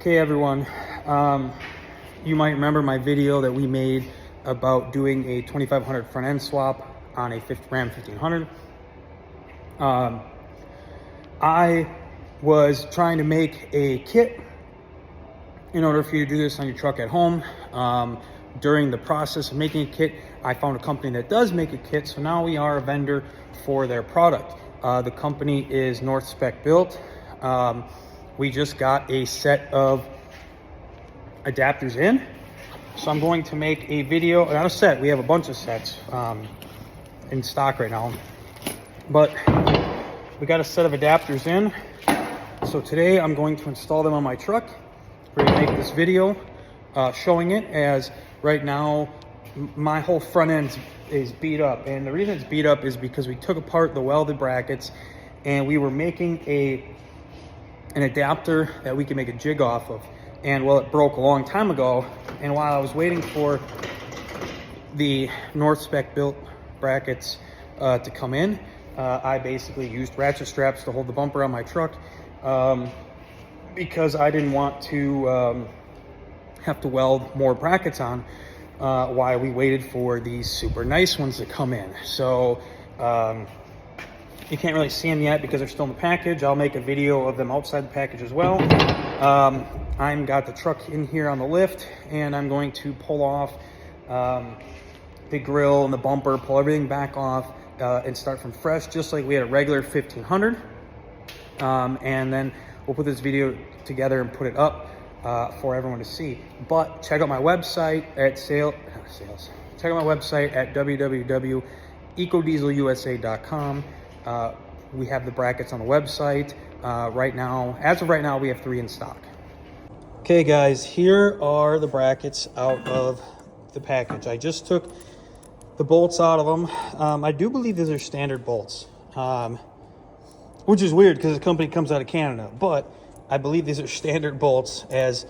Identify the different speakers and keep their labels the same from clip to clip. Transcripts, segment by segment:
Speaker 1: Okay, everyone, you might remember my video that we made about doing a 2500 front end swap on a Ram 1500. I was trying to make a kit in order for you to do this on your truck at home. During the process of making a kit, I found a company that does make a kit, so now we are a vendor for their product. The company is North Spec Built. We just got a set of adapters in, so I'm going to make a video, not a set, we have a bunch of sets in stock right now, but we got a set of adapters in. So today I'm going to install them on my truck. We're going to make this video showing it, as right now my whole front end is beat up, and the reason it's beat up is because we took apart the welded brackets and we were making an adapter that we can make a jig off of, and well, it broke a long time ago, and while I was waiting for the North Spec Built brackets to come in, I basically used ratchet straps to hold the bumper on my truck because I didn't want to have to weld more brackets on while we waited for these super nice ones to come in. So you can't really see them yet because they're still in the package. I'll make a video of them outside the package as well. I've got the truck in here on the lift, and I'm going to pull off the grill and the bumper, pull everything back off, and start from fresh, just like we had a regular 1500. And then we'll put this video together and put it up for everyone to see. But check out my website at check out my website at www.ecodieselusa.com. We have the brackets on the website right now. As of right now, we have 3 in stock. Okay guys, here are the brackets out of the package. I just took the bolts out of them. I do believe these are standard bolts, which is weird because the company comes out of Canada, but I believe these are standard bolts, as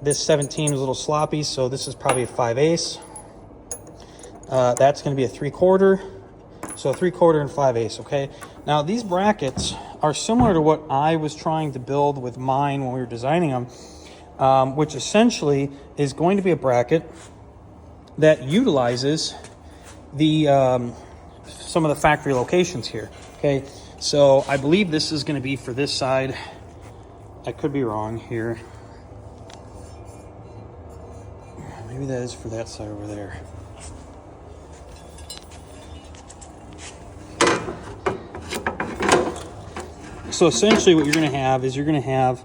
Speaker 1: this 17 was a little sloppy, so this is probably a 5/8. That's going to be a 3/4. So 3/4 and 5/8, okay? Now these brackets are similar to what I was trying to build with mine when we were designing them, which essentially is going to be a bracket that utilizes the some of the factory locations here, okay? So I believe this is going to be for this side. I could be wrong here. Maybe that is for that side over there. So essentially what you're going to have is you're going to have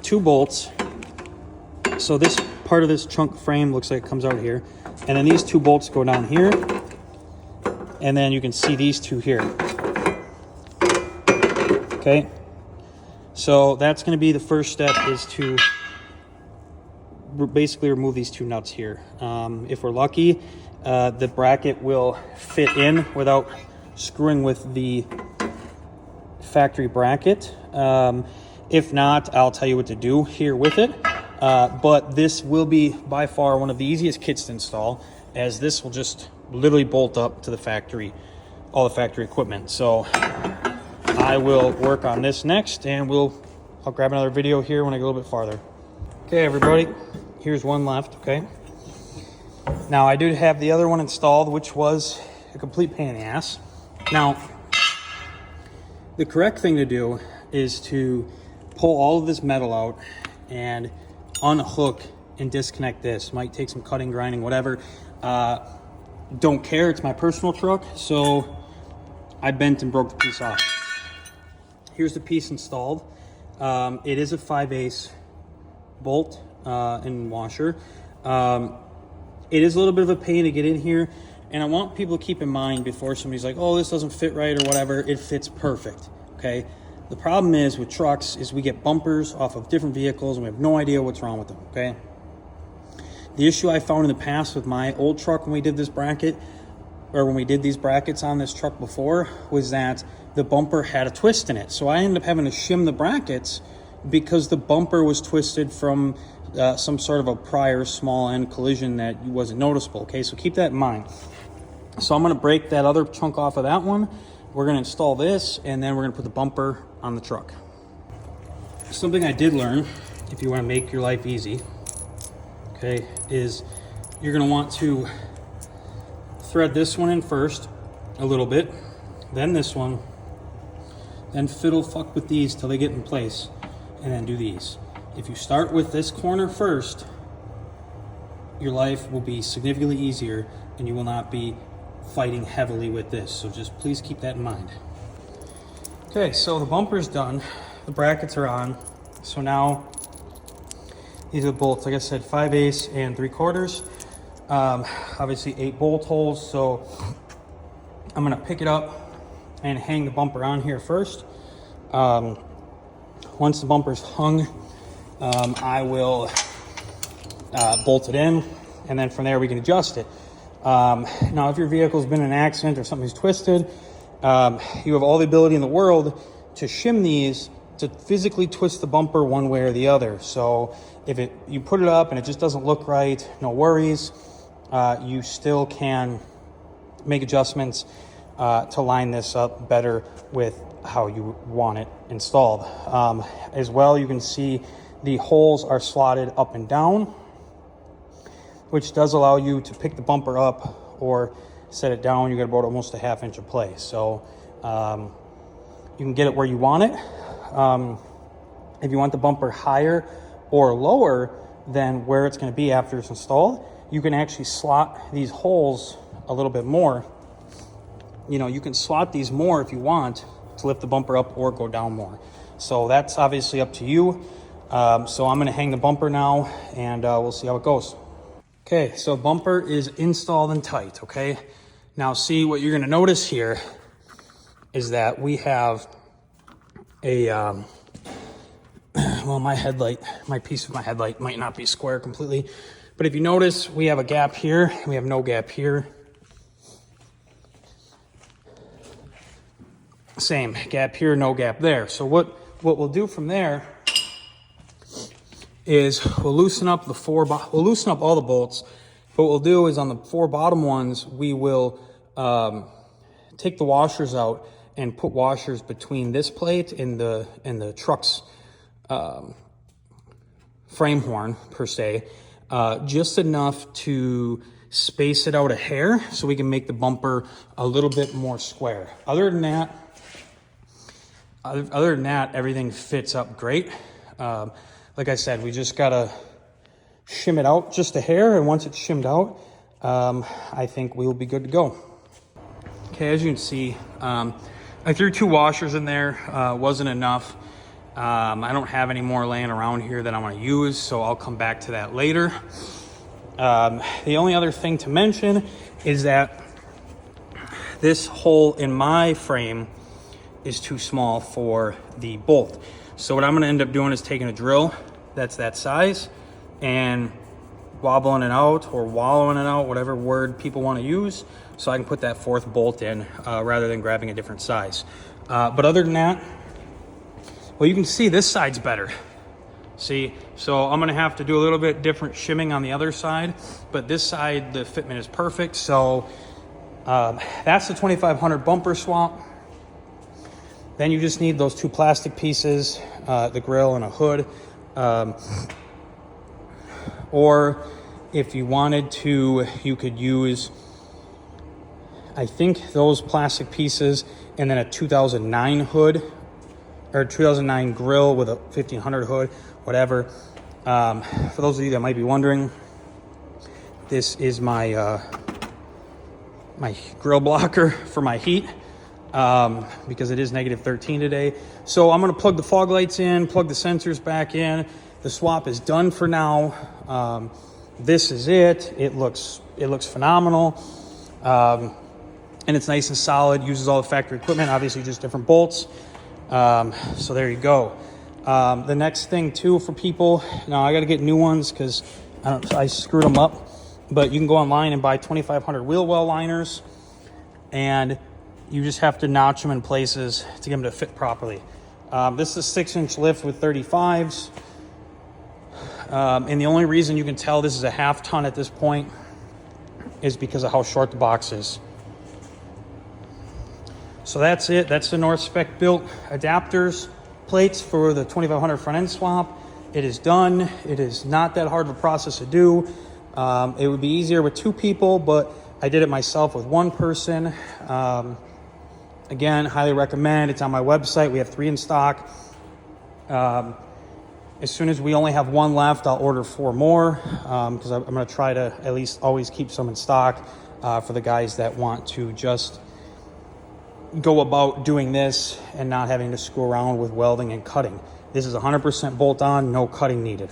Speaker 1: 2 bolts. So this part of this trunk frame looks like it comes out here, and then these 2 bolts go down here, and then you can see these 2 here. Okay, so that's going to be the first step, is to basically remove these 2 nuts here. If we're lucky, the bracket will fit in without screwing with the factory bracket. If not, I'll tell you what to do here with it. But this will be by far one of the easiest kits to install, as this will just literally bolt up to the factory, all the factory equipment. So I will work on this next, and I'll grab another video here when I go a little bit farther. Okay, everybody, here's one left, okay? Now I do have the other one installed, which was a complete pain in the ass. Now, the correct thing to do is to pull all of this metal out and unhook and disconnect this. Might take some cutting, grinding, whatever. Don't care, it's my personal truck, so I bent and broke the piece off. Here's the piece installed. It is a 5/8 bolt and washer. It is a little bit of a pain to get in here, and I want people to keep in mind before somebody's like, oh, this doesn't fit right or whatever. It fits perfect, okay? The problem is with trucks is we get bumpers off of different vehicles and we have no idea what's wrong with them, okay? The issue I found in the past with my old truck when we did this bracket, or when we did these brackets on this truck before, was that the bumper had a twist in it. So I ended up having to shim the brackets because the bumper was twisted from some sort of a prior small end collision that wasn't noticeable, okay? So keep that in mind. So I'm going to break that other chunk off of that one. We're going to install this, and then we're going to put the bumper on the truck. Something I did learn if you want to make your life easy, okay, is you're going to want to thread this one in first a little bit, then this one, then fiddle fuck with these till they get in place, and then do these. If you start with this corner first, your life will be significantly easier and you will not be fighting heavily with this. So just please keep that in mind. Okay, so the bumper's done. The brackets are on. So now these are the bolts. Like I said, 5/8 and 3/4. Obviously 8 bolt holes. So I'm gonna pick it up and hang the bumper on here first. Once the bumper's hung, I will bolt it in, and then from there we can adjust it. Now, if your vehicle's been in an accident or something's twisted, you have all the ability in the world to shim these to physically twist the bumper one way or the other. So if you put it up and it just doesn't look right, no worries. You still can make adjustments to line this up better with how you want it installed. As well, you can see the holes are slotted up and down, which does allow you to pick the bumper up or set it down. You got about almost a 1/2 inch of play. So you can get it where you want it. If you want the bumper higher or lower than where it's going to be after it's installed, you can actually slot these holes a little bit more. You know, you can slot these more if you want to lift the bumper up or go down more. So that's obviously up to you. So I'm going to hang the bumper now, and we'll see how it goes. Okay, so bumper is installed and tight, okay? Now see, what you're going to notice here is that we have a, well, my piece of my headlight might not be square completely, but if you notice, we have a gap here, we have no gap here. Same, gap here, no gap there. So what we'll do from there is we'll loosen up all the bolts. What we'll do is on the 4 bottom ones, we will take the washers out and put washers between this plate and the truck's frame horn per se, just enough to space it out a hair so we can make the bumper a little bit more square. Other than that, everything fits up great. Like I said, we just gotta shim it out just a hair, and once it's shimmed out, I think we'll be good to go. Okay, as you can see, I threw 2 washers in there, wasn't enough. I don't have any more laying around here that I want to use, so I'll come back to that later. The only other thing to mention is that this hole in my frame is too small for the bolt. So what I'm going to end up doing is taking a drill that's that size and wobbling it out, or wallowing it out, whatever word people want to use, so I can put that 4th bolt in rather than grabbing a different size. But other than that, well, you can see this side's better. See, so I'm going to have to do a little bit different shimming on the other side, but this side, the fitment is perfect. So that's the 2500 bumper swap. Then you just need those 2 plastic pieces, the grill and a hood. Or if you wanted to, you could use, I think, those plastic pieces and then a 2009 hood, or 2009 grill with a 1500 hood, whatever. For those of you that might be wondering, this is my my grill blocker for my heat. Because it is -13 today. So I'm going to plug the fog lights in, plug the sensors back in. The swap is done for now. This is it. It looks phenomenal. And it's nice and solid, uses all the factory equipment, obviously just different bolts. So there you go. The next thing too for people, now I got to get new ones because I screwed them up, but you can go online and buy 2500 wheel well liners, and you just have to notch them in places to get them to fit properly. This is a 6-inch lift with 35s. And the only reason you can tell this is a 1/2 ton at this point is because of how short the box is. So that's it. That's the North Spec built adapters plates for the 2500 front end swap. it is done. It is not that hard of a process to do. It would be easier with 2 people, but I did it myself with 1 person. Again, highly recommend. It's on my website. We have 3 in stock. As soon as we only have 1 left, I'll order 4 more because I'm going to try to at least always keep some in stock for the guys that want to just go about doing this and not having to screw around with welding and cutting. This is 100% bolt on, no cutting needed.